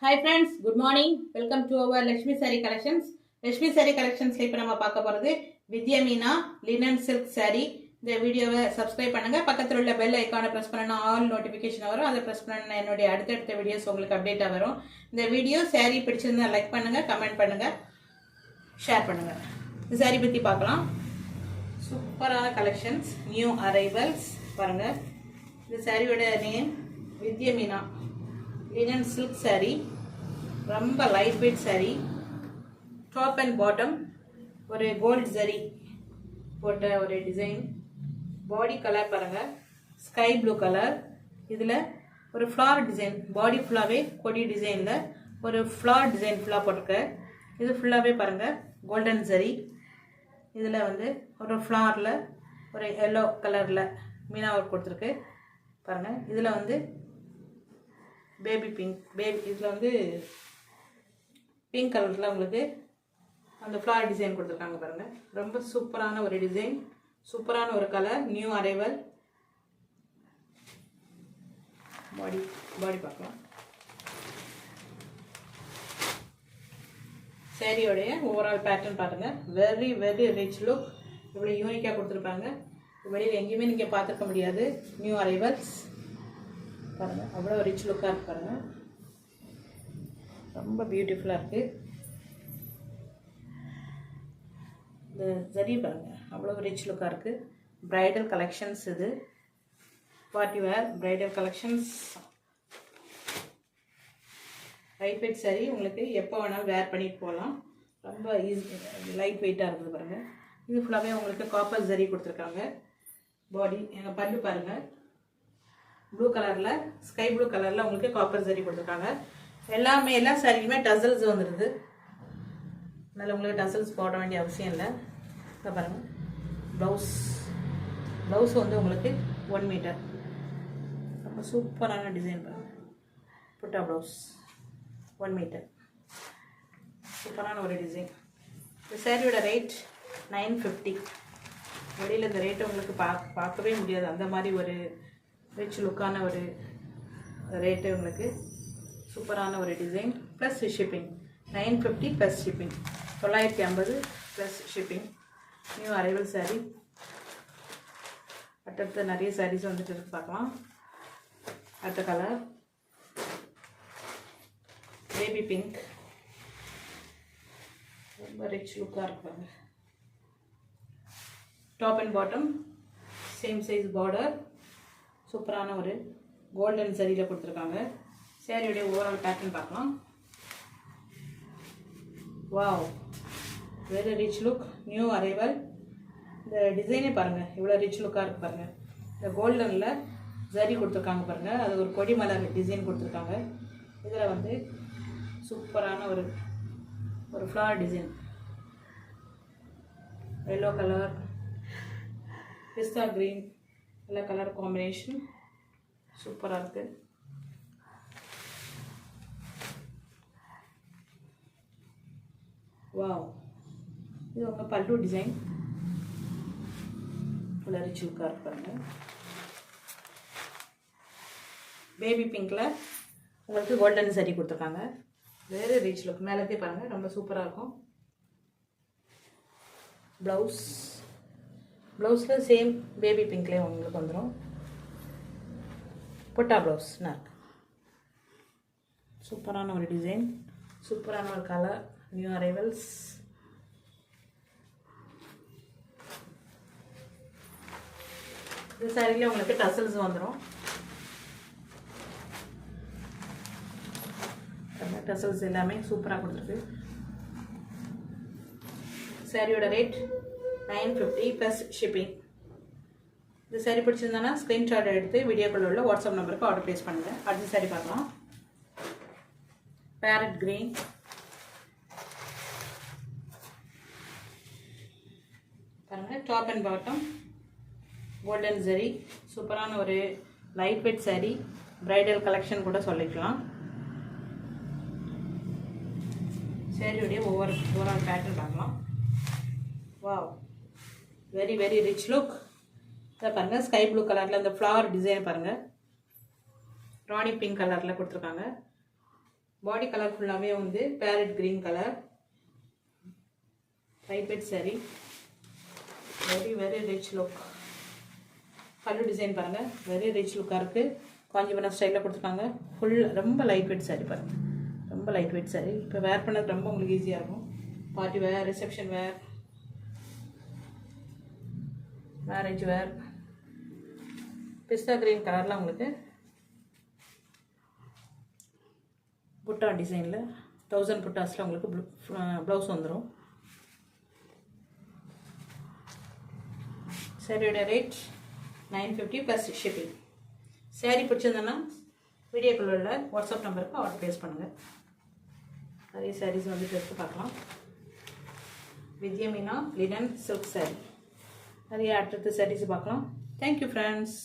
Hi friends, good morning. Welcome to our Lakshmi Saree Collections. Lakshmi Saree Collections இப்போ நம்ம பார்க்க போறது வித்யா Meena linen silk saree. இந்த வீடியோவை சப்ஸ்கிரைப் பண்ணுங்க. பக்கத்துல உள்ள பெல் ஐகானை பிரஸ் பண்ணா ஆல் நோட்டிபிகேஷன் வரும். அதை பிரஸ் பண்ணா என்னுடைய அடுத்தடுத்த வீடியோஸ் உங்களுக்கு அப்டேட்டா வரும். இந்த வீடியோ saree பிடிச்சிருந்தா லைக் பண்ணுங்க, கமெண்ட் பண்ணுங்க, ஷேர் பண்ணுங்க. இந்த saree பத்தி பார்க்கலாம். சூப்பரான கலெக்ஷன்ஸ், நியூ அரைவல்ஸ் பாருங்க. இந்த சாரியோட நேம் வித்யா மீனா லினன் சில்க் saree. ரொம்ப light weight saree. Top and bottom ஒரு கோல்ட் ஜரி போட்ட ஒரு டிசைன். பாடி கலர் பாருங்க, ஸ்கை ப்ளூ கலர். இதில் ஒரு ஃப்ளார் டிசைன், பாடி ஃபுல்லாகவே கொடி டிசைனில் ஒரு ஃப்ளார் டிசைன் ஃபுல்லாக போட்டிருக்கு. இது ஃபுல்லாகவே பாருங்கள் கோல்டன் ஜரி. இதில் ஒரு ஃப்ளாரில் ஒரு எல்லோ கலரில் மீனா ஒர்க் கொடுத்துருக்கு பாருங்கள். இதில் பேபி பிங்க், இதில் பிங்க் கலரில் உங்களுக்கு அந்த ஃப்ளார் டிசைன் கொடுத்துருக்காங்க பாருங்கள். ரொம்ப சூப்பரான ஒரு டிசைன், சூப்பரான ஒரு கலர், நியூ அரைவல். பாடி பார்க்கலாம். சாரியோடைய ஓவரால் பேட்டர்ன் பாருங்கள். Very very rich look. இவ்வளோ யூனிக்காக கொடுத்துருப்பாங்க. வெளியில் எங்கேயுமே நீங்கள் பார்த்துருக்க முடியாது. நியூ அரைவல்ஸ் பாருங்கள், அவ்வளோ ரிச் லுக்காக இருக்கு பாருங்கள். ரொம்ப பியூட்டிஃபுல்லாக இருக்குது. இந்த ஜரி பாருங்கள், அவ்வளோ ரிச் லுக்காக இருக்குது. ப்ரைடல் கலெக்ஷன்ஸ் இது. Party wear bridal collections. Light weight sorry, உங்களுக்கு எப்போ வேணாலும் வேர் பண்ணிட்டு போகலாம். ரொம்ப ஈஸி, லைட் வெயிட்டாக இருக்குது பாருங்கள். இது ஃபுல்லாகவே உங்களுக்கு காப்பர் ஜரி கொடுத்துருக்காங்க. பாடி எங்கள் பல்லு பாருங்கள், ப்ளூ கலரில், ஸ்கை ப்ளூ கலரில் உங்களுக்கு காப்பர் ஜரி கொடுத்துருக்காங்க. எல்லா சாரியுமே டசல்ஸ் வந்துடுது. அதனால் உங்களுக்கு டசல்ஸ் போட வேண்டிய அவசியம் இல்லை. இப்போ பாருங்கள், ப்ளவுஸ் உங்களுக்கு 1 மீட்டர். ரொம்ப சூப்பரான டிசைன் பாருங்கள். புட்டா ப்ளவுஸ் 1 மீட்டர், சூப்பரான ஒரு டிசைன். இந்த சாரியோட ரேட் 950. வெளியில் இந்த ரேட்டை உங்களுக்கு பார்க்கவே முடியாது. அந்த மாதிரி ஒரு ரிச் லுக்கான ஒரு ரேட்டு. உங்களுக்கு சூப்பரான ஒரு design plus shipping. 950 plus shipping, 950 plus shipping. New arrival sari. அடுத்தடுத்த நிறைய சாரீஸ் வந்துட்டு இருக்கு, பார்க்கலாம். அடுத்த கலர் பேபி பிங்க். ரொம்ப ரிச் லுக்காக இருப்பாங்க. Top and bottom same size border. சூப்பரான ஒரு கோல்டன் சரியில் கொடுத்துருக்காங்க. சாரியுடைய ஓவரால் பேட்டர்ன் பார்க்கலாம். Wow, very rich look, new arrival. இந்த டிசைனே பாருங்கள், இவ்வளோ ரிச் லுக்காக இருக்குது பாருங்கள். இந்த கோல்டனில் ஜரி கொடுத்துருக்காங்க பாருங்கள். அது ஒரு கொடி மலர் டிசைன் கொடுத்துருக்காங்க. இதில் சூப்பரான ஒரு ஃப்ளார் டிசைன். எல்லோ கலர், பிஸ்தா க்ரீன், எல்லா கலர் காம்பினேஷன் சூப்பராக இருக்குது. வாவ், இது உங்கள் பல்லு டிசைன். ஃபுல்லாக ரிச் லுக்காக இருப்பாங்க. பேபி பிங்க்கில் உங்களுக்கு கோல்டன் சரி கொடுத்துருக்காங்க. Very rich look. மேலத்தே பாருங்கள், ரொம்ப சூப்பராக இருக்கும். ப்ளவுஸில் சேம் பேபி பிங்க்லேயே உங்களுக்கு வந்துடும். புட்டா ப்ளவுஸ்னா இருக்கு. சூப்பரான ஒரு டிசைன், சூப்பரான ஒரு கலர், நியூ அரைவல்ஸ். இந்த சாரியில் உங்களுக்கு டசல்ஸ் வந்துடும். டசல்ஸ் எல்லாமே சூப்பராக கொடுத்துருக்கு. சாரியோட ரேட் 950 ப்ளஸ் ஷிப்பிங். இந்த சாரி பிடிச்சிருந்தானா ஸ்க்ரீன்ஷாட் எடுத்து வீடியோக்குள்ள உள்ள வாட்ஸ்அப் நம்பருக்கு ஆர்டர் ப்ளேஸ் பண்ணுங்கள். அடுத்த சாரி பார்க்கலாம். Parrot green. பாருங்கள், top and bottom golden zari. சூப்பரான ஒரு light weight sari, bridal collection கூட சொல்லிக்கலாம். சாரியுடைய ஓவரால் பேட்டர்ன் பார்க்கலாம். Wow, very very rich look. இதை பாருங்கள், ஸ்கை ப்ளூ கலரில் இந்த ஃப்ளவர் டிசைன் பாருங்கள். ராணி பிங்க் கலரில் கொடுத்துருக்காங்க. பாடி கலர் ஃபுல்லாகவே வந்து farad green colour light weight saree. Very rich look. பல்லு டிசைன் பாருங்கள், வெரி ரிச் லுக்காக இருக்குது. காஞ்சிபுரம் ஸ்டைலில் கொடுத்துருக்காங்க. ஃபுல் ரொம்ப லைட் வெயிட் saree பாருங்கள், ரொம்ப லைட் வெயிட் saree. இப்போ வேர் பண்ணது ரொம்ப உங்களுக்கு ஈஸியாக இருக்கும். பார்ட்டி வேர், ரிசப்ஷன் வேர், மேரேஜ் வேர். பிஸ்தா கிரீன் கலரில் உங்களுக்கு புட்டா டிசைனில் 1000 புட்டாஸில் உங்களுக்கு ப்ளவுஸ் வந்துடும். சாரியோட ரேட் 950 ப்ளஸ் ஷிப்பிங். சாரீ பிடிச்சிருந்தேன்னா வீடியோக்குள்ள உள்ள வாட்ஸ்அப் நம்பருக்கு ஆர்டர் ப்ளேஸ் பண்ணுங்கள். நிறைய சாரீஸ் வந்துட்டு எடுத்து பார்க்கலாம். வித்யா மீனா லினன் சில்க் சாரீ. நிறைய அடுத்தடுத்த சாரீஸ் பார்க்கலாம். Thank you friends.